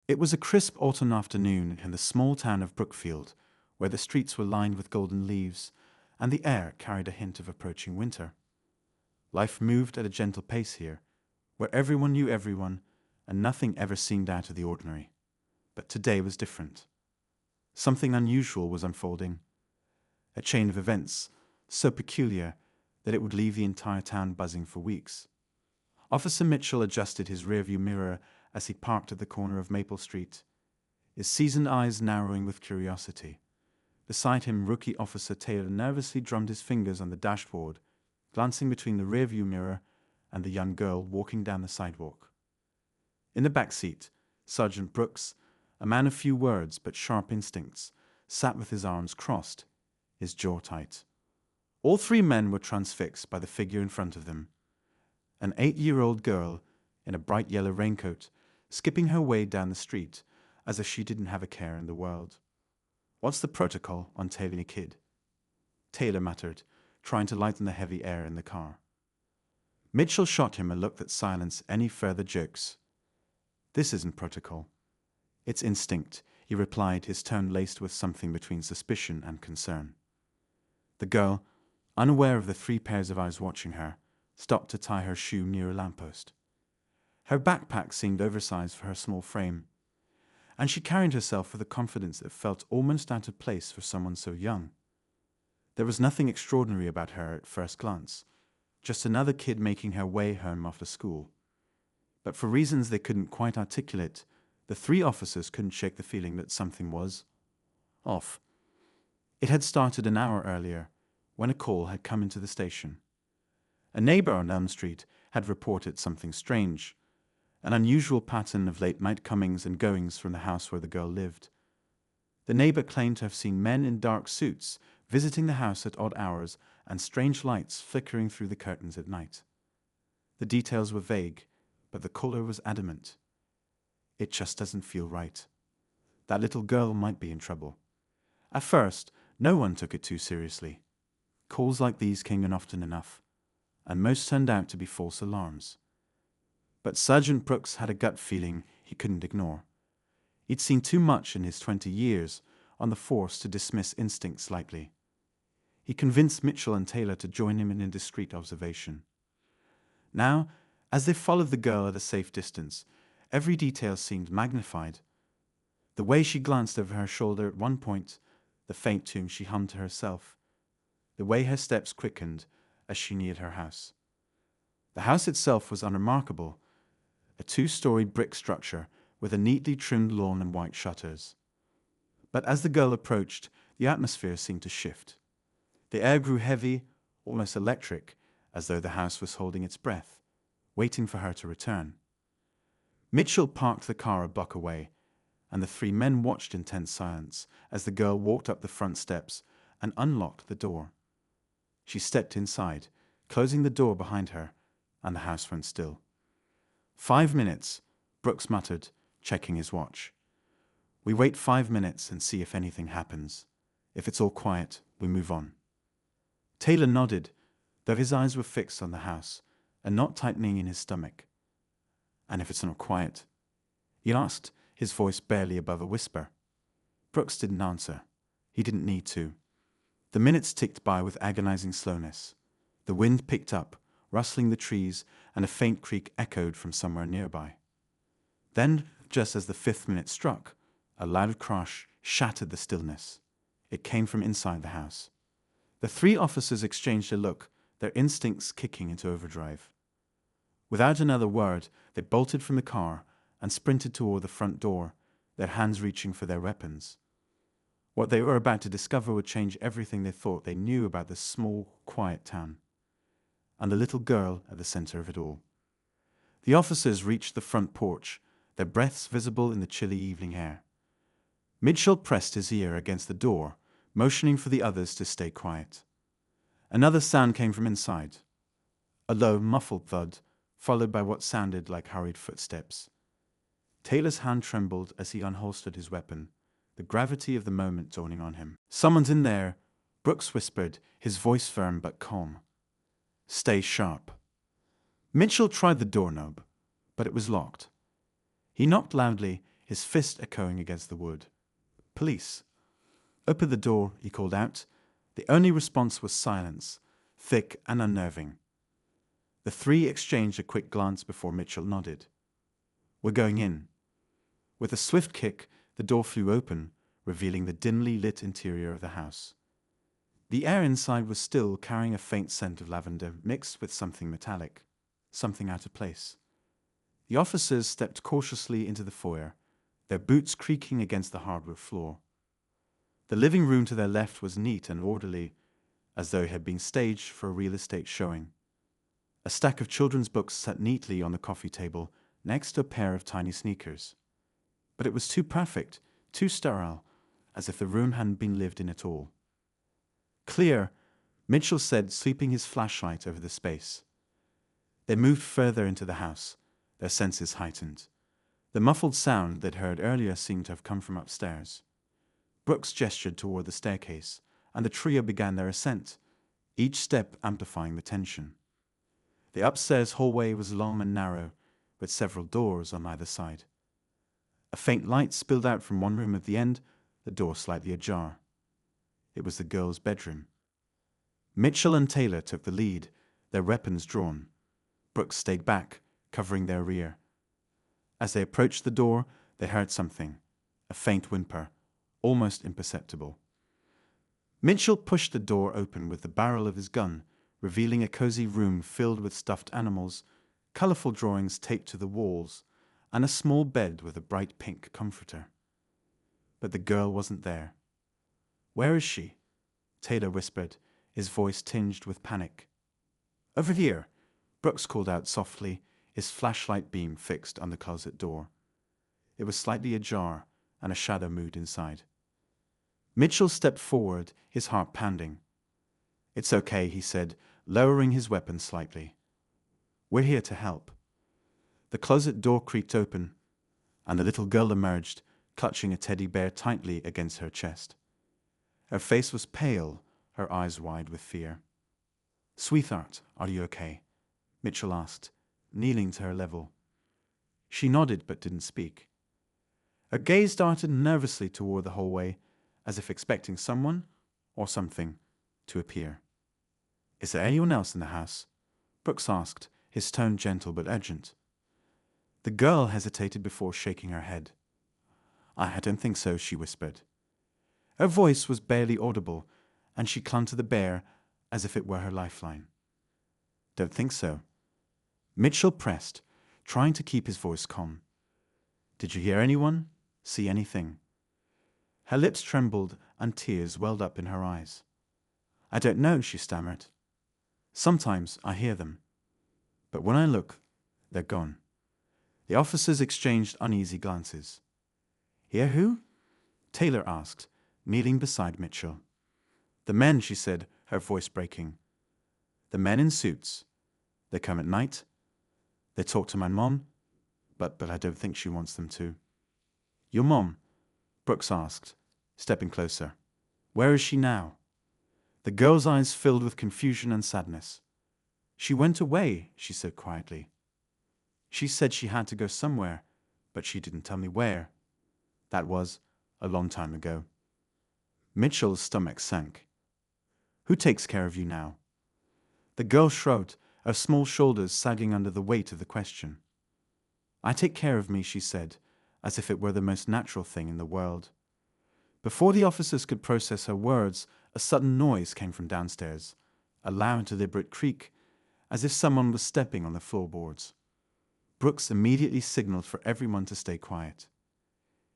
It was a crisp autumn afternoon in the small town of Brookfield, where the streets were lined with golden leaves, and the air carried a hint of approaching winter. Life moved at a gentle pace here, where everyone knew everyone, and nothing ever seemed out of the ordinary. But today was different. Something unusual was unfolding. A chain of events so peculiar that it would leave the entire town buzzing for weeks. Officer Mitchell adjusted his rearview mirror as he parked at the corner of Maple Street, his seasoned eyes narrowing with curiosity. Beside him, Rookie Officer Taylor nervously drummed his fingers on the dashboard, glancing between the rearview mirror and the young girl walking down the sidewalk. In the back seat, Sergeant Brooks, a man of few words but sharp instincts, sat with his arms crossed, his jaw tight. All three men were transfixed by the figure in front of them. An 8-year-old girl in a bright yellow raincoat, skipping her way down the street as if she didn't have a care in the world. "What's the protocol on tailing a kid?" Taylor muttered, trying to lighten the heavy air in the car. Mitchell shot him a look that silenced any further jokes. "This isn't protocol. It's instinct," he replied, his tone laced with something between suspicion and concern. The girl, unaware of the 3 pairs of eyes watching her, stopped to tie her shoe near a lamppost. Her backpack seemed oversized for her small frame, and she carried herself with a confidence that felt almost out of place for someone so young. There was nothing extraordinary about her at first glance, just another kid making her way home after school. But for reasons they couldn't quite articulate, the 3 officers couldn't shake the feeling that something was off. It had started an hour earlier, when a call had come into the station. A neighbor on Elm Street had reported something strange, an unusual pattern of late-night comings and goings from the house where the girl lived. The neighbor claimed to have seen men in dark suits visiting the house at odd hours and strange lights flickering through the curtains at night. The details were vague, but the caller was adamant. "It just doesn't feel right. That little girl might be in trouble." At first, no one took it too seriously. Calls like these came in often enough, and most turned out to be false alarms. But Sergeant Brooks had a gut feeling he couldn't ignore. He'd seen too much in his 20 years on the force to dismiss instincts lightly. He convinced Mitchell and Taylor to join him in indiscreet observation. Now, as they followed the girl at a safe distance, every detail seemed magnified. The way she glanced over her shoulder at one point, the faint tune she hummed to herself, the way her steps quickened as she neared her house. The house itself was unremarkable, a 2-storied brick structure with a neatly trimmed lawn and white shutters. But as the girl approached, the atmosphere seemed to shift. The air grew heavy, almost electric, as though the house was holding its breath, waiting for her to return. Mitchell parked the car a block away, and the 3 men watched in tense silence as the girl walked up the front steps and unlocked the door. She stepped inside, closing the door behind her, and the house went still. 5 minutes, Brooks muttered, checking his watch. "We wait 5 minutes and see if anything happens. If it's all quiet, we move on." Taylor nodded, though his eyes were fixed on the house, a knot tightening in his stomach. "And if it's not quiet?" he asked, his voice barely above a whisper. Brooks didn't answer. He didn't need to. The minutes ticked by with agonizing slowness. The wind picked up, rustling the trees, and a faint creak echoed from somewhere nearby. Then, just as the 5th minute struck, a loud crash shattered the stillness. It came from inside the house. The 3 officers exchanged a look, their instincts kicking into overdrive. Without another word, they bolted from the car and sprinted toward the front door, their hands reaching for their weapons. What they were about to discover would change everything they thought they knew about this small, quiet town, and the little girl at the center of it all. The officers reached the front porch, their breaths visible in the chilly evening air. Mitchell pressed his ear against the door, motioning for the others to stay quiet. Another sound came from inside, a low, muffled thud, followed by what sounded like hurried footsteps. Taylor's hand trembled as he unholstered his weapon, the gravity of the moment dawning on him. "Someone's in there," Brooks whispered, his voice firm but calm. "Stay sharp." Mitchell tried the doorknob, but it was locked. He knocked loudly, his fist echoing against the wood. "Police." "Open the door," he called out. The only response was silence, thick and unnerving. The three exchanged a quick glance before Mitchell nodded. "We're going in." With a swift kick, the door flew open, revealing the dimly lit interior of the house. The air inside was still, carrying a faint scent of lavender mixed with something metallic, something out of place. The officers stepped cautiously into the foyer, their boots creaking against the hardwood floor. The living room to their left was neat and orderly, as though it had been staged for a real estate showing. A stack of children's books sat neatly on the coffee table next to a pair of tiny sneakers. But it was too perfect, too sterile, as if the room hadn't been lived in at all. "Clear," Mitchell said, sweeping his flashlight over the space. They moved further into the house, their senses heightened. The muffled sound they'd heard earlier seemed to have come from upstairs. Brooks gestured toward the staircase, and the trio began their ascent, each step amplifying the tension. The upstairs hallway was long and narrow, with several doors on either side. A faint light spilled out from one room at the end, the door slightly ajar. It was the girl's bedroom. Mitchell and Taylor took the lead, their weapons drawn. Brooks stayed back, covering their rear. As they approached the door, they heard something, a faint whimper, almost imperceptible. Mitchell pushed the door open with the barrel of his gun, revealing a cozy room filled with stuffed animals, colorful drawings taped to the walls, and a small bed with a bright pink comforter. But the girl wasn't there. "Where is she?" Taylor whispered, his voice tinged with panic. "Over here," Brooks called out softly, his flashlight beam fixed on the closet door. It was slightly ajar, and a shadow moved inside. Mitchell stepped forward, his heart pounding. "It's okay," he said, lowering his weapon slightly. "We're here to help." The closet door creaked open, and the little girl emerged, clutching a teddy bear tightly against her chest. Her face was pale, her eyes wide with fear. "Sweetheart, are you okay?" Mitchell asked, kneeling to her level. She nodded but didn't speak. Her gaze darted nervously toward the hallway, as if expecting someone, or something, to appear. "Is there anyone else in the house?" Brooks asked, his tone gentle but urgent. The girl hesitated before shaking her head. "I don't think so," she whispered. Her voice was barely audible, and she clung to the bear as if it were her lifeline. "Don't think so." Mitchell pressed, trying to keep his voice calm. "Did you hear anyone? See anything?" Her lips trembled and tears welled up in her eyes. "I don't know," she stammered. "Sometimes I hear them, but when I look, they're gone." The officers exchanged uneasy glances. "Hear who?" Taylor asked, kneeling beside Mitchell. "The men," she said, her voice breaking. "The men in suits. They come at night. They talk to my mom, but I don't think she wants them to." "Your mom?" Brooks asked, stepping closer. "Where is she now?" The girl's eyes filled with confusion and sadness. "She went away," she said quietly. "She said she had to go somewhere, but she didn't tell me where. That was a long time ago." Mitchell's stomach sank. "Who takes care of you now?" The girl shrugged, her small shoulders sagging under the weight of the question. "I take care of me," she said, as if it were the most natural thing in the world. Before the officers could process her words, a sudden noise came from downstairs, a loud, deliberate creak, as if someone was stepping on the floorboards. Brooks immediately signaled for everyone to stay quiet.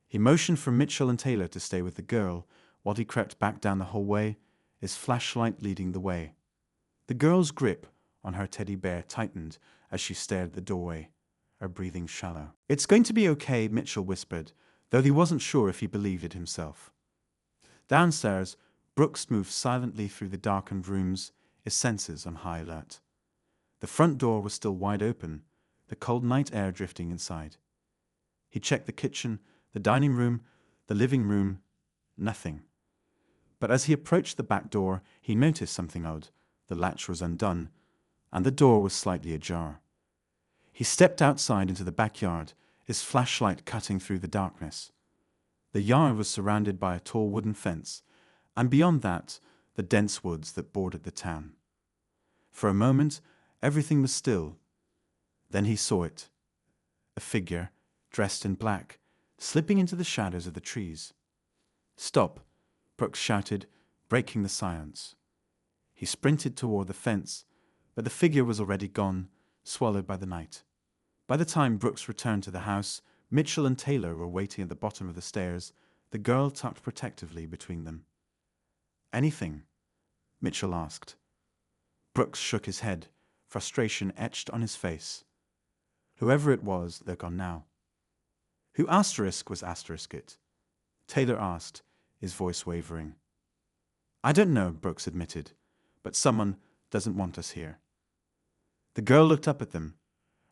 He motioned for Mitchell and Taylor to stay with the girl while he crept back down the hallway, his flashlight leading the way. The girl's grip on her teddy bear tightened as she stared at the doorway, her breathing shallow. "It's going to be okay," Mitchell whispered, though he wasn't sure if he believed it himself. Downstairs, Brooks moved silently through the darkened rooms, his senses on high alert. The front door was still wide open, the cold night air drifting inside. He checked the kitchen, the dining room, the living room. Nothing. But as he approached the back door, he noticed something odd. The latch was undone, and the door was slightly ajar. He stepped outside into the backyard, his flashlight cutting through the darkness. The yard was surrounded by a tall wooden fence, and beyond that, the dense woods that bordered the town. For a moment, everything was still. Then he saw it. A figure, dressed in black, slipping into the shadows of the trees. "Stop!" Brooks shouted, breaking the silence. He sprinted toward the fence, but the figure was already gone, swallowed by the night. By the time Brooks returned to the house, Mitchell and Taylor were waiting at the bottom of the stairs, the girl tucked protectively between them. "Anything?" Mitchell asked. Brooks shook his head, frustration etched on his face. Whoever it was, they're gone now. "Who asterisk was asterisk it?" Taylor asked, his voice wavering. "I don't know," Brooks admitted, "but someone doesn't want us here." The girl looked up at them,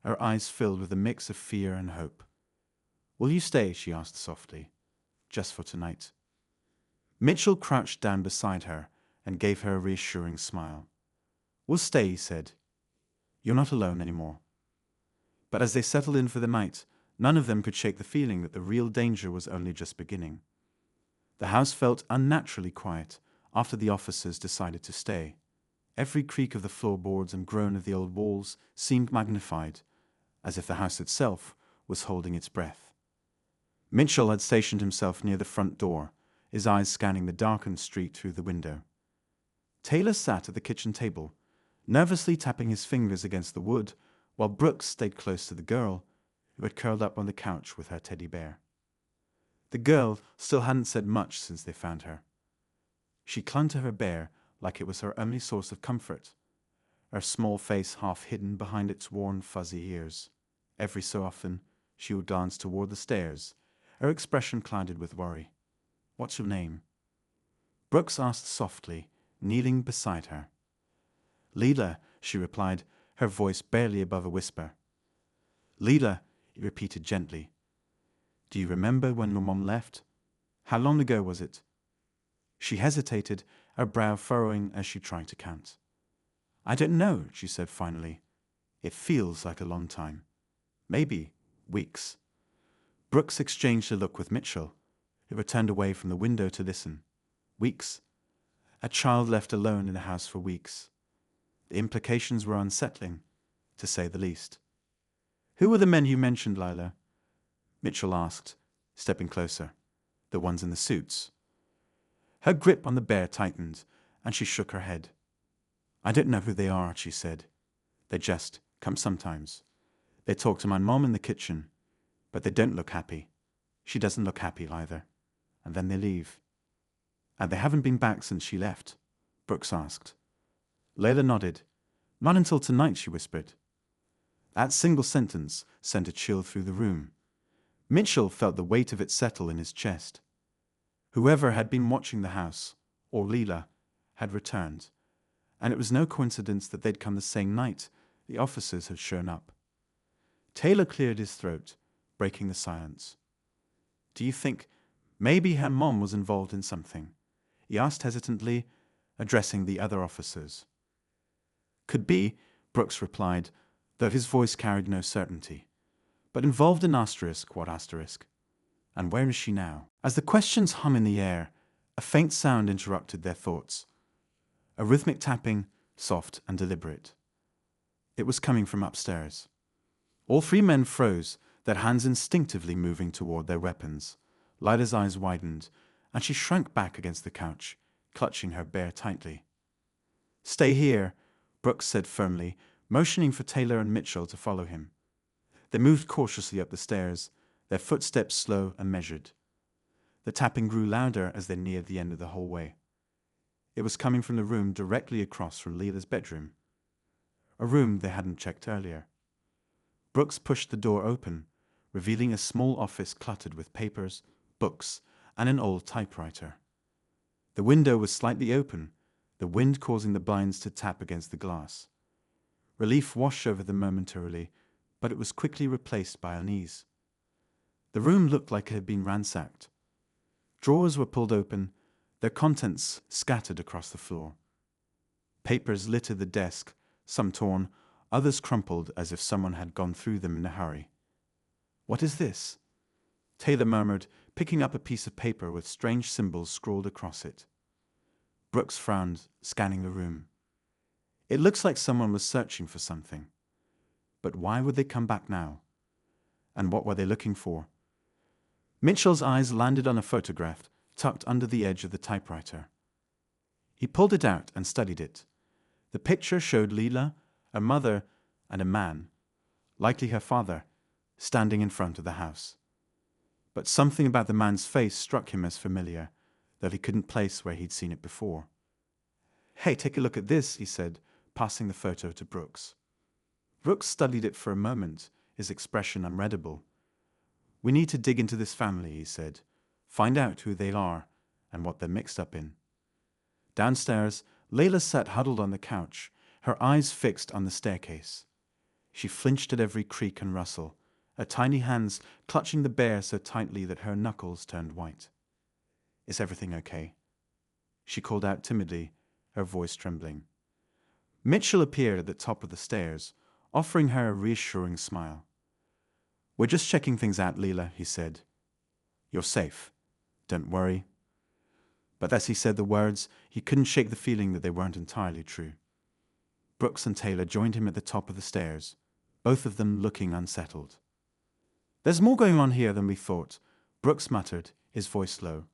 her eyes filled with a mix of fear and hope. "Will you stay?" she asked softly. "Just for tonight." Mitchell crouched down beside her and gave her a reassuring smile. "We'll stay," he said. "You're not alone anymore." But as they settled in for the night, none of them could shake the feeling that the real danger was only just beginning. The house felt unnaturally quiet after the officers decided to stay. Every creak of the floorboards and groan of the old walls seemed magnified, as if the house itself was holding its breath. Mitchell had stationed himself near the front door, his eyes scanning the darkened street through the window. Taylor sat at the kitchen table, nervously tapping his fingers against the wood, while Brooks stayed close to the girl, who had curled up on the couch with her teddy bear. The girl still hadn't said much since they found her. She clung to her bear like it was her only source of comfort, her small face half hidden behind its worn, fuzzy ears. Every so often, she would glance toward the stairs, her expression clouded with worry. "What's your name?" Brooks asked softly, kneeling beside her. "Leela," she replied, her voice barely above a whisper. "Leela," he repeated gently. "Do you remember when your mom left? How long ago was it?" She hesitated, her brow furrowing as she tried to count. "I don't know," she said finally. "It feels like a long time. Maybe weeks." Brooks exchanged a look with Mitchell, who turned away from the window to listen. Weeks. A child left alone in a house for weeks. The implications were unsettling, to say the least. "Who were the men you mentioned, Lila?" Mitchell asked, stepping closer. "The ones in the suits?" Her grip on the bear tightened, and she shook her head. "I don't know who they are," she said. "They just come sometimes. They talk to my mom in the kitchen, but they don't look happy. She doesn't look happy either. And then they leave." "And they haven't been back since she left?" Brooks asked. Layla nodded. "Not until tonight," she whispered. That single sentence sent a chill through the room. Mitchell felt the weight of it settle in his chest. Whoever had been watching the house, or Leela, had returned, and it was no coincidence that they'd come the same night the officers had shown up. Taylor cleared his throat, breaking the silence. "Do you think maybe her mom was involved in something?" he asked hesitantly, addressing the other officers. "Could be," Brooks replied, though his voice carried no certainty. "But involved in asterisk, what asterisk? And where is she now?" As the questions hung in the air, a faint sound interrupted their thoughts. A rhythmic tapping, soft and deliberate. It was coming from upstairs. All three men froze, their hands instinctively moving toward their weapons. Lila's eyes widened, and she shrank back against the couch, clutching her bear tightly. "Stay here," Brooks said firmly, motioning for Taylor and Mitchell to follow him. They moved cautiously up the stairs, their footsteps slow and measured. The tapping grew louder as they neared the end of the hallway. It was coming from the room directly across from Leela's bedroom, a room they hadn't checked earlier. Brooks pushed the door open, revealing a small office cluttered with papers, books, and an old typewriter. The window was slightly open, the wind causing the blinds to tap against the glass. Relief washed over them momentarily, but it was quickly replaced by unease. The room looked like it had been ransacked. Drawers were pulled open, their contents scattered across the floor. Papers littered the desk, some torn, others crumpled as if someone had gone through them in a hurry. What is this? Taylor murmured, picking up a piece of paper with strange symbols scrawled across it. Brooks frowned, scanning the room. It looks like someone was searching for something. But why would they come back now? And what were they looking for? Mitchell's eyes landed on a photograph tucked under the edge of the typewriter. He pulled it out and studied it. The picture showed Leela, a mother, and a man, likely her father, standing in front of the house. But something about the man's face struck him as familiar, though he couldn't place where he'd seen it before. "Hey, take a look at this," he said, passing the photo to Brooks. Brooks studied it for a moment, his expression unreadable. "We need to dig into this family," he said. "Find out who they are and what they're mixed up in." Downstairs, Layla sat huddled on the couch, her eyes fixed on the staircase. She flinched at every creak and rustle, her tiny hands clutching the bear so tightly that her knuckles turned white. "Is everything okay?" she called out timidly, her voice trembling. Mitchell appeared at the top of the stairs, offering her a reassuring smile. "We're just checking things out, Leela," he said. "You're safe. Don't worry." But as he said the words, he couldn't shake the feeling that they weren't entirely true. Brooks and Taylor joined him at the top of the stairs, both of them looking unsettled. "There's more going on here than we thought," Brooks muttered, his voice low.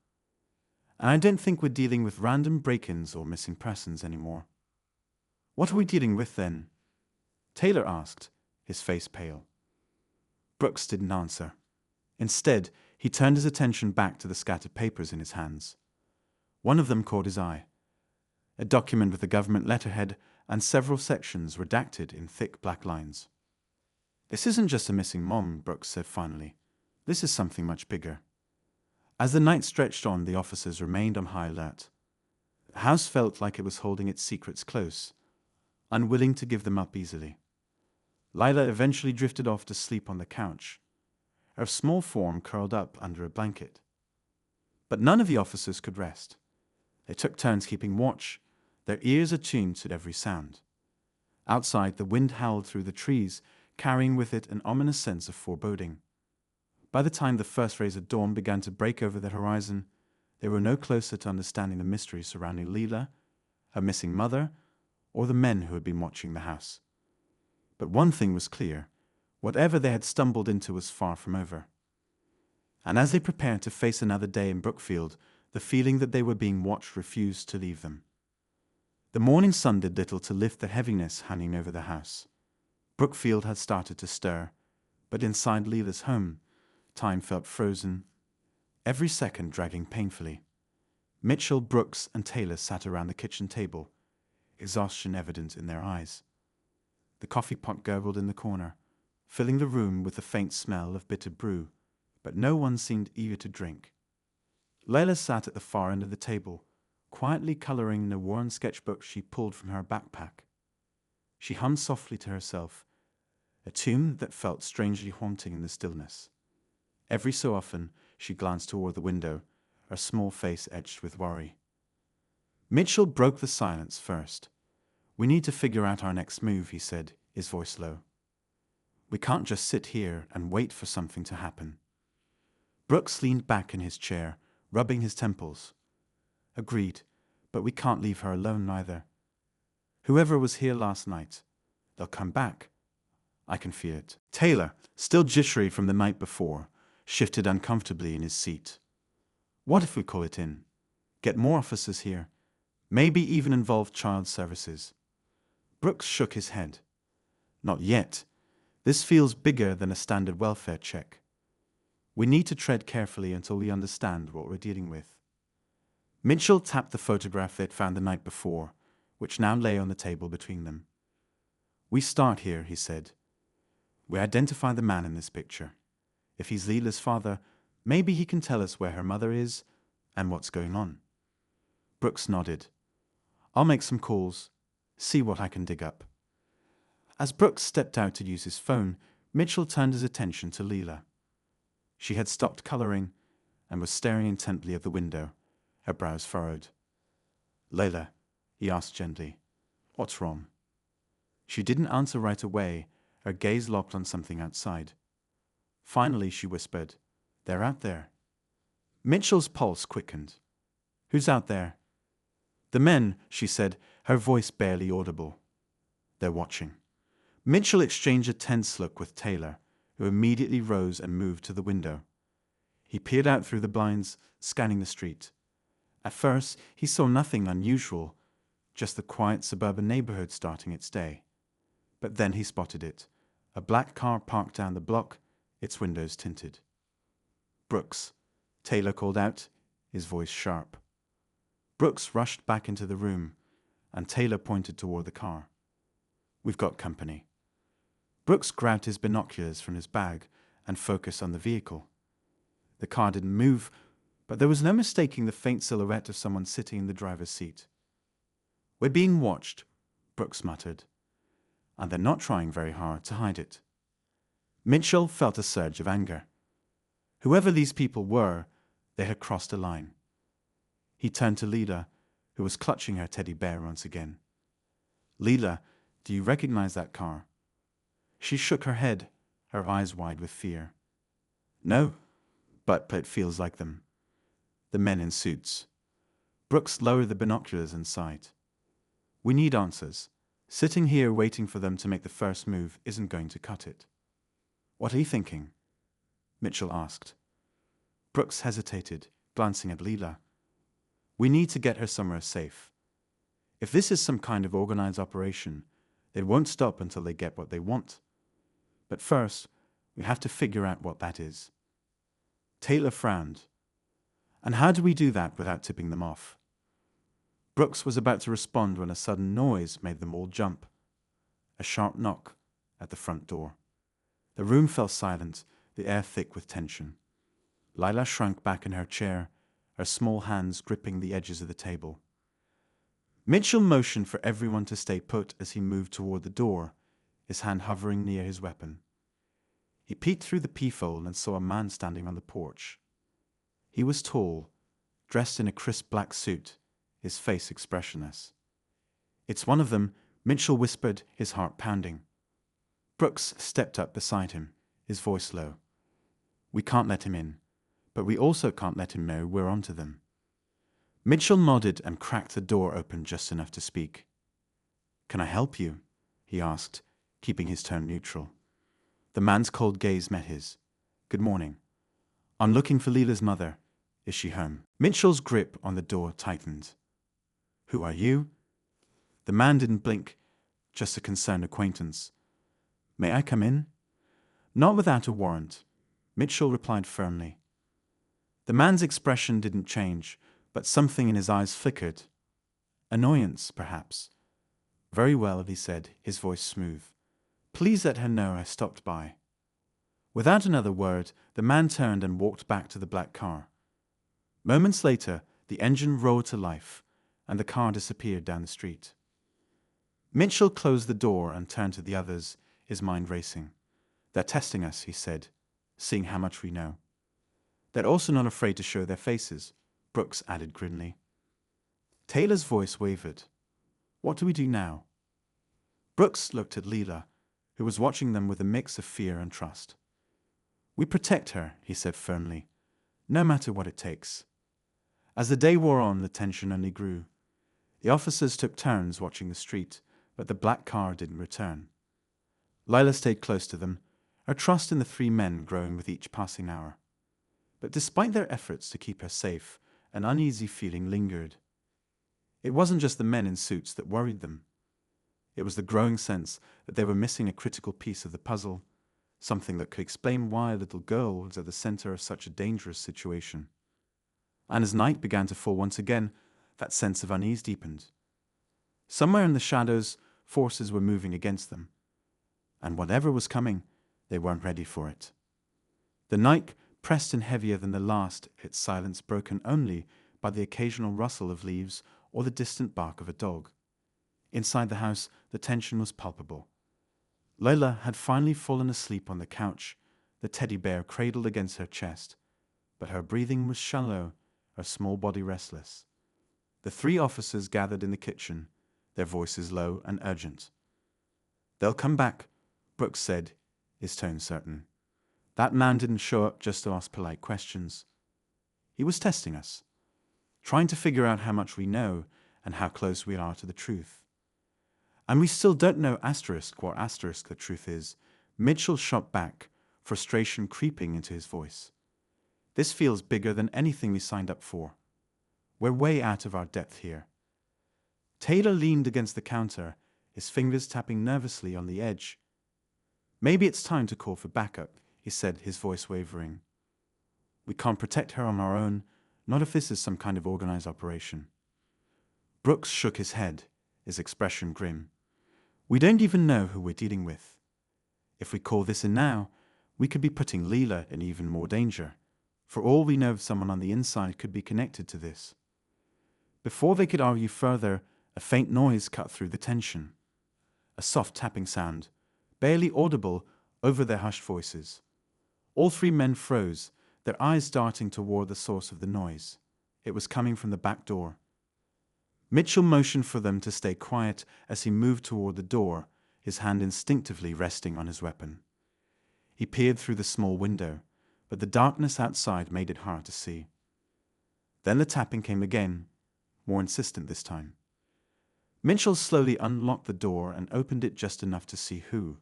"And I don't think we're dealing with random break-ins or missing persons anymore." "What are we dealing with then?" Taylor asked, his face pale. Brooks didn't answer. Instead, he turned his attention back to the scattered papers in his hands. One of them caught his eye. A document with a government letterhead and several sections redacted in thick black lines. "This isn't just a missing mom," Brooks said finally. "This is something much bigger." As the night stretched on, the officers remained on high alert. The house felt like it was holding its secrets close, unwilling to give them up easily. Lila eventually drifted off to sleep on the couch, her small form curled up under a blanket. But none of the officers could rest. They took turns keeping watch, their ears attuned to every sound. Outside, the wind howled through the trees, carrying with it an ominous sense of foreboding. By the time the first rays of dawn began to break over the horizon, they were no closer to understanding the mystery surrounding Leela, her missing mother, or the men who had been watching the house. But one thing was clear: whatever they had stumbled into was far from over. And as they prepared to face another day in Brookfield, the feeling that they were being watched refused to leave them. The morning sun did little to lift the heaviness hanging over the house. Brookfield had started to stir, but inside Leela's home, time felt frozen, every second dragging painfully. Mitchell, Brooks, and Taylor sat around the kitchen table, exhaustion evident in their eyes. The coffee pot gurgled in the corner, filling the room with the faint smell of bitter brew, but no one seemed eager to drink. Layla sat at the far end of the table, quietly coloring in a worn sketchbook she pulled from her backpack. She hummed softly to herself, a tune that felt strangely haunting in the stillness. Every so often, she glanced toward the window, her small face etched with worry. Mitchell broke the silence first. "We need to figure out our next move," he said, his voice low. "We can't just sit here and wait for something to happen." Brooks leaned back in his chair, rubbing his temples. "Agreed, but we can't leave her alone either. Whoever was here last night, they'll come back. I can feel it." Taylor, still jittery from the night before, shifted uncomfortably in his seat. "What if we call it in? Get more officers here. Maybe even involve child services." Brooks shook his head. "Not yet. This feels bigger than a standard welfare check. We need to tread carefully until we understand what we're dealing with." Mitchell tapped the photograph they'd found the night before, which now lay on the table between them. "We start here," he said. "We identify the man in this picture. If he's Leela's father, maybe he can tell us where her mother is and what's going on." Brooks nodded. "I'll make some calls, see what I can dig up." As Brooks stepped out to use his phone, Mitchell turned his attention to Leela. She had stopped coloring and was staring intently at the window, her brows furrowed. "Layla," he asked gently, "what's wrong?" She didn't answer right away, her gaze locked on something outside. Finally, she whispered, "They're out there." Mitchell's pulse quickened. "Who's out there?" "The men," she said, her voice barely audible. "They're watching." Mitchell exchanged a tense look with Taylor, who immediately rose and moved to the window. He peered out through the blinds, scanning the street. At first, he saw nothing unusual, just the quiet suburban neighborhood starting its day. But then he spotted it, a black car parked down the block, its windows tinted. "Brooks," Taylor called out, his voice sharp. Brooks rushed back into the room, and Taylor pointed toward the car. "We've got company." Brooks grabbed his binoculars from his bag and focused on the vehicle. The car didn't move, but there was no mistaking the faint silhouette of someone sitting in the driver's seat. "We're being watched," Brooks muttered, "and they're not trying very hard to hide it." Mitchell felt a surge of anger. Whoever these people were, they had crossed a line. He turned to Leela, who was clutching her teddy bear once again. "Leela, do you recognize that car?" She shook her head, her eyes wide with fear. "No, but it feels like them. The men in suits." Brooks lowered the binoculars and sighed. "We need answers. Sitting here waiting for them to make the first move isn't going to cut it." "What are you thinking?" Mitchell asked. Brooks hesitated, glancing at Leela. "We need to get her somewhere safe. If this is some kind of organized operation, they won't stop until they get what they want. But first, we have to figure out what that is." Taylor frowned. "And how do we do that without tipping them off?" Brooks was about to respond when a sudden noise made them all jump. A sharp knock at the front door. The room fell silent, the air thick with tension. Lila shrank back in her chair, her small hands gripping the edges of the table. Mitchell motioned for everyone to stay put as he moved toward the door, his hand hovering near his weapon. He peeked through the peephole and saw a man standing on the porch. He was tall, dressed in a crisp black suit, his face expressionless. "It's one of them," Mitchell whispered, his heart pounding. Brooks stepped up beside him, his voice low. "We can't let him in, but we also can't let him know we're onto them." Mitchell nodded and cracked the door open just enough to speak. "Can I help you?" he asked, keeping his tone neutral. The man's cold gaze met his. "Good morning. I'm looking for Leela's mother. Is she home?" Mitchell's grip on the door tightened. "Who are you?" The man didn't blink, just a concerned acquaintance. "May I come in?" "Not without a warrant," Mitchell replied firmly. The man's expression didn't change, but something in his eyes flickered. Annoyance, perhaps. "Very well," he said, his voice smooth. "Please let her know I stopped by." Without another word, the man turned and walked back to the black car. Moments later, the engine roared to life, and the car disappeared down the street. Mitchell closed the door and turned to the others, his mind racing. "They're testing us," he said, "seeing how much we know." "They're also not afraid to show their faces," Brooks added grimly. Taylor's voice wavered. "What do we do now?" Brooks looked at Leela, who was watching them with a mix of fear and trust. "We protect her," he said firmly, "no matter what it takes." As the day wore on, the tension only grew. The officers took turns watching the street, but the black car didn't return. Lila stayed close to them, her trust in the three men growing with each passing hour. But despite their efforts to keep her safe, an uneasy feeling lingered. It wasn't just the men in suits that worried them. It was the growing sense that they were missing a critical piece of the puzzle, something that could explain why a little girl was at the center of such a dangerous situation. And as night began to fall once again, that sense of unease deepened. Somewhere in the shadows, forces were moving against them. And whatever was coming, they weren't ready for it. The night pressed in heavier than the last, its silence broken only by the occasional rustle of leaves or the distant bark of a dog. Inside the house, the tension was palpable. Layla had finally fallen asleep on the couch, the teddy bear cradled against her chest, but her breathing was shallow, her small body restless. The three officers gathered in the kitchen, their voices low and urgent. "They'll come back," Brooks said, his tone certain. That man didn't show up just to ask polite questions. He was testing us, trying to figure out how much we know and how close we are to the truth. And we still don't know what the truth is. Mitchell shot back, frustration creeping into his voice. This feels bigger than anything we signed up for. We're way out of our depth here. Taylor leaned against the counter, his fingers tapping nervously on the edge. Maybe it's time to call for backup, he said, his voice wavering. We can't protect her on our own, not if this is some kind of organized operation. Brooks shook his head, his expression grim. We don't even know who we're dealing with. If we call this in now, we could be putting Leela in even more danger. For all we know, someone on the inside could be connected to this. Before they could argue further, a faint noise cut through the tension. A soft tapping sound, barely audible over their hushed voices. All three men froze, their eyes darting toward the source of the noise. It was coming from the back door. Mitchell motioned for them to stay quiet as he moved toward the door, his hand instinctively resting on his weapon. He peered through the small window, but the darkness outside made it hard to see. Then the tapping came again, more insistent this time. Mitchell slowly unlocked the door and opened it just enough to see who,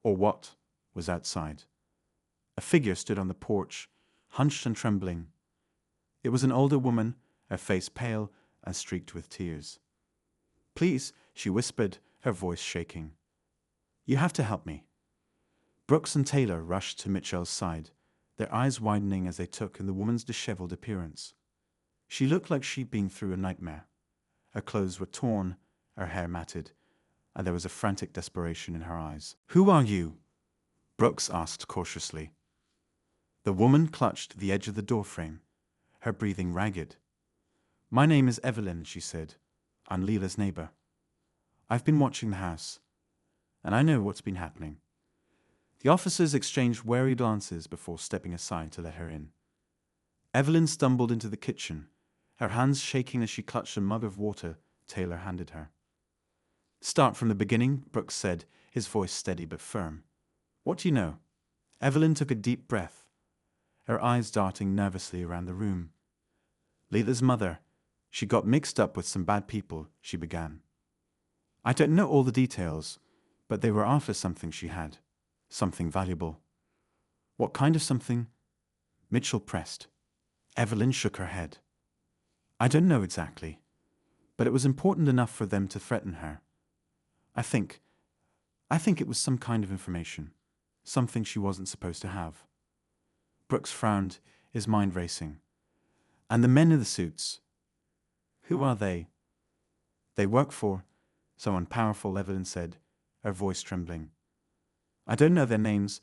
or what, was outside. A figure stood on the porch, hunched and trembling. It was an older woman, her face pale and streaked with tears. Please, she whispered, her voice shaking. You have to help me. Brooks and Taylor rushed to Mitchell's side, their eyes widening as they took in the woman's disheveled appearance. She looked like she'd been through a nightmare. Her clothes were torn, her hair matted, and there was a frantic desperation in her eyes. Who are you? Brooks asked cautiously. The woman clutched the edge of the doorframe, her breathing ragged. My name is Evelyn, she said. I'm Leela's neighbor. I've been watching the house, and I know what's been happening. The officers exchanged wary glances before stepping aside to let her in. Evelyn stumbled into the kitchen, her hands shaking as she clutched a mug of water Taylor handed her. Start from the beginning, Brooks said, his voice steady but firm. What do you know? Evelyn took a deep breath, her eyes darting nervously around the room. Leela's mother. She got mixed up with some bad people, she began. I don't know all the details, but they were after something she had. Something valuable. What kind of something? Mitchell pressed. Evelyn shook her head. I don't know exactly, but it was important enough for them to threaten her. I think it was some kind of information, something she wasn't supposed to have. Brooks frowned, his mind racing. And the men in the suits? Who are they? They work for someone powerful, Evelyn said, her voice trembling. I don't know their names,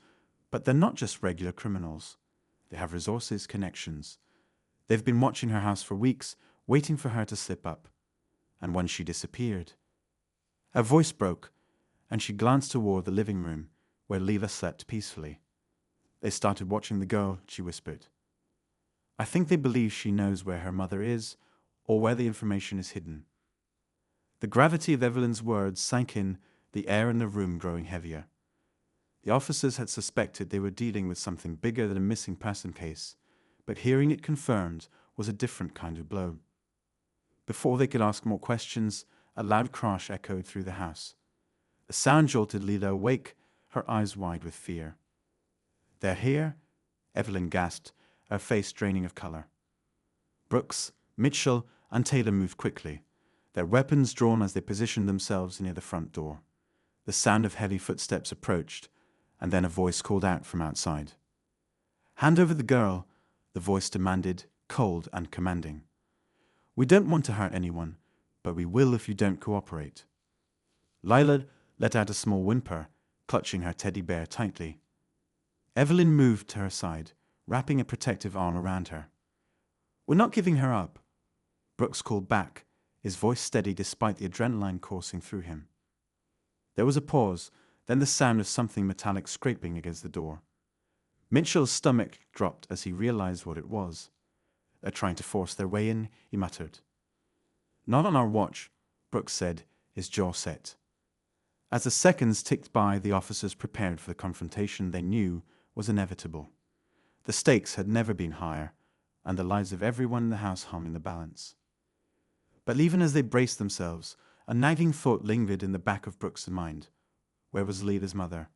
but they're not just regular criminals. They have resources, connections. They've been watching her house for weeks, waiting for her to slip up. And when she disappeared... Her voice broke, and she glanced toward the living room, where Leela slept peacefully. They started watching the girl, she whispered. I think they believe she knows where her mother is, or where the information is hidden. The gravity of Evelyn's words sank in, the air in the room growing heavier. The officers had suspected they were dealing with something bigger than a missing person case, but hearing it confirmed was a different kind of blow. Before they could ask more questions, a loud crash echoed through the house. The sound jolted Leela awake, her eyes wide with fear. They're here? Evelyn gasped, her face draining of color. Brooks, Mitchell, and Taylor moved quickly, their weapons drawn as they positioned themselves near the front door. The sound of heavy footsteps approached, and then a voice called out from outside. Hand over the girl, the voice demanded, cold and commanding. We don't want to hurt anyone, but we will if you don't cooperate. Leela let out a small whimper, clutching her teddy bear tightly. Evelyn moved to her side, wrapping a protective arm around her. We're not giving her up. Brooks called back, his voice steady despite the adrenaline coursing through him. There was a pause, then the sound of something metallic scraping against the door. Mitchell's stomach dropped as he realized what it was. They're trying to force their way in, he muttered. Not on our watch, Brooks said, his jaw set. As the seconds ticked by, the officers prepared for the confrontation they knew was inevitable. The stakes had never been higher, and the lives of everyone in the house hung in the balance. But even as they braced themselves, a nagging thought lingered in the back of Brooks' mind. Where was Leela's mother?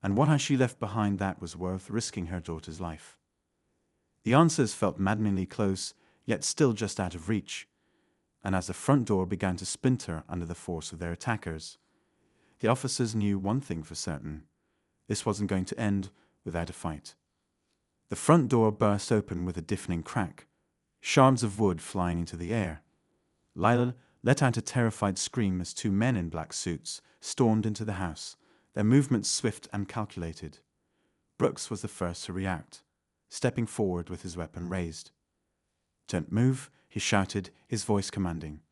And what had she left behind that was worth risking her daughter's life? The answers felt maddeningly close, yet still just out of reach. And as the front door began to splinter under the force of their attackers, the officers knew one thing for certain. This wasn't going to end without a fight. The front door burst open with a deafening crack, shards of wood flying into the air. Lila let out a terrified scream as two men in black suits stormed into the house, their movements swift and calculated. Brooks was the first to react, stepping forward with his weapon raised. "Don't move," he shouted, his voice commanding.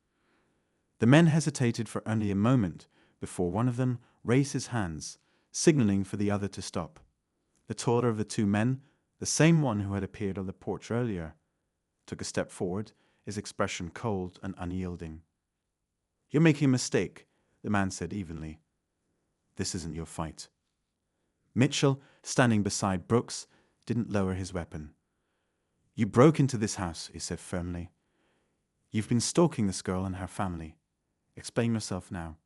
The men hesitated for only a moment before one of them raised his hands, signaling for the other to stop. The taller of the two men, the same one who had appeared on the porch earlier, took a step forward, his expression cold and unyielding. "You're making a mistake," the man said evenly. "This isn't your fight." Mitchell, standing beside Brooks, didn't lower his weapon. "You broke into this house," he said firmly. "You've been stalking this girl and her family. Explain yourself now."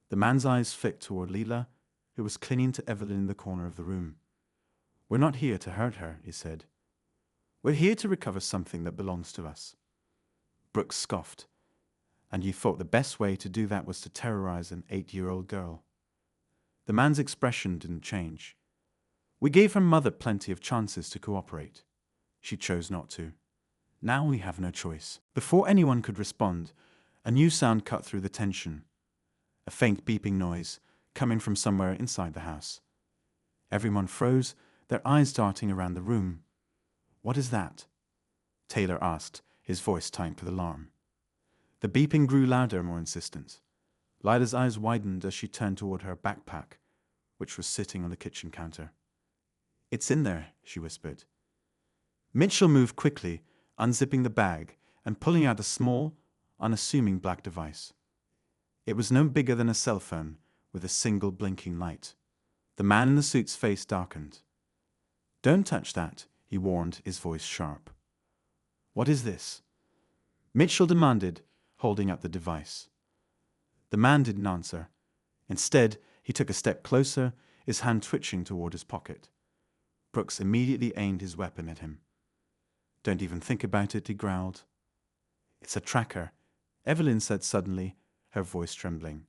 The man's eyes flicked toward Leela, who was clinging to Evelyn in the corner of the room. "We're not here to hurt her," he said. "We're here to recover something that belongs to us." Brooks scoffed. "And you thought the best way to do that was to terrorize an 8-year-old girl?" The man's expression didn't change. "We gave her mother plenty of chances to cooperate. She chose not to. Now we have no choice." Before anyone could respond, a new sound cut through the tension. A faint beeping noise, coming from somewhere inside the house. Everyone froze, their eyes darting around the room. "What is that?" Taylor asked, his voice timed for the alarm. The beeping grew louder, more insistent. Lila's eyes widened as she turned toward her backpack, which was sitting on the kitchen counter. "It's in there," she whispered. Mitchell moved quickly, unzipping the bag and pulling out a small, unassuming black device. It was no bigger than a cell phone, with a single blinking light. The man in the suit's face darkened. "Don't touch that," he warned, his voice sharp. "What is this?" Mitchell demanded, holding up the device. The man didn't answer. Instead, he took a step closer, his hand twitching toward his pocket. Brooks immediately aimed his weapon at him. "Don't even think about it," he growled. "It's a tracker," Evelyn said suddenly, her voice trembling.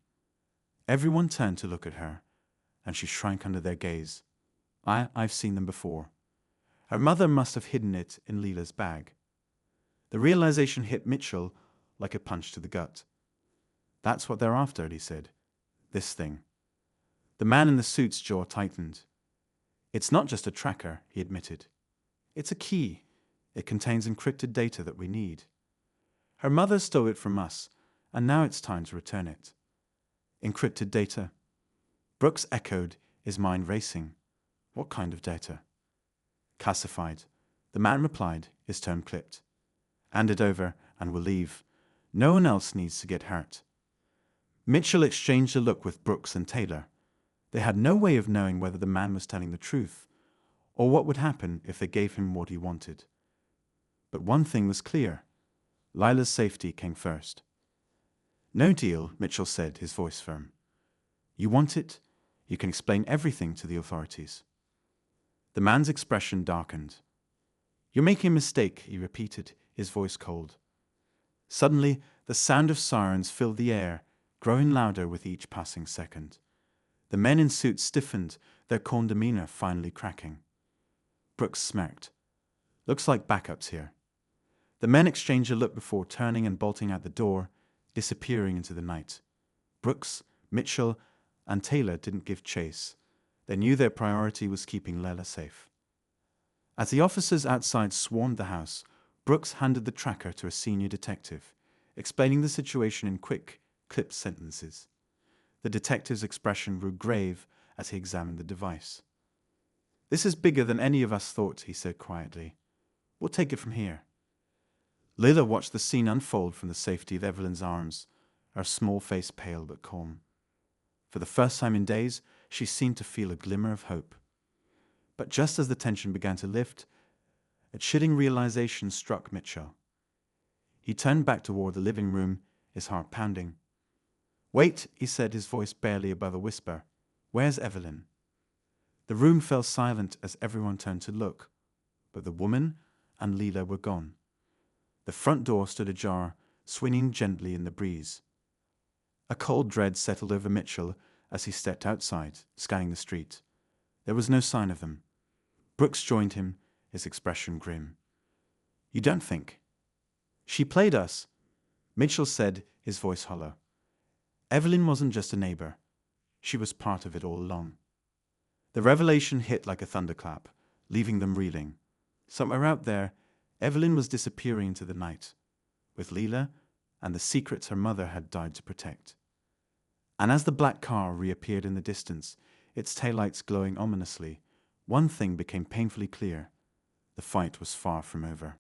Everyone turned to look at her, and she shrank under their gaze. I've seen them before. Her mother must have hidden it in Leela's bag." The realization hit Mitchell like a punch to the gut. "That's what they're after," he said. "This thing." The man in the suit's jaw tightened. "It's not just a tracker," he admitted. "It's a key. It contains encrypted data that we need. Her mother stole it from us, and now it's time to return it." "Encrypted data?" Brooks echoed, his mind racing. "What kind of data?" "Classified," the man replied, his tone clipped. "Hand it over, and we'll leave. No one else needs to get hurt." Mitchell exchanged a look with Brooks and Taylor. They had no way of knowing whether the man was telling the truth, or what would happen if they gave him what he wanted. But one thing was clear. Lila's safety came first. "No deal," Mitchell said, his voice firm. "You want it? You can explain everything to the authorities." The man's expression darkened. "You're making a mistake," he repeated, his voice cold. Suddenly, the sound of sirens filled the air, growing louder with each passing second. The men in suits stiffened, their calm demeanor finally cracking. Brooks smirked. "Looks like backups here." The men exchanged a look before turning and bolting out the door, disappearing into the night. Brooks, Mitchell, and Taylor didn't give chase. They knew their priority was keeping Leila safe. As the officers outside swarmed the house, Brooks handed the tracker to a senior detective, explaining the situation in quick, clipped sentences. The detective's expression grew grave as he examined the device. "This is bigger than any of us thought," he said quietly. "We'll take it from here." Leila watched the scene unfold from the safety of Evelyn's arms, her small face pale but calm. For the first time in days, she seemed to feel a glimmer of hope. But just as the tension began to lift, a chilling realization struck Mitchell. He turned back toward the living room, his heart pounding. "Wait," he said, his voice barely above a whisper. "Where's Evelyn?" The room fell silent as everyone turned to look, but the woman and Leela were gone. The front door stood ajar, swinging gently in the breeze. A cold dread settled over Mitchell as he stepped outside, scanning the street. There was no sign of them. Brooks joined him, his expression grim. "You don't think?" "She played us," Mitchell said, his voice hollow. "Evelyn wasn't just a neighbor. She was part of it all along." The revelation hit like a thunderclap, leaving them reeling. Somewhere out there, Evelyn was disappearing into the night, with Leela and the secrets her mother had died to protect. And as the black car reappeared in the distance, its taillights glowing ominously, one thing became painfully clear: the fight was far from over.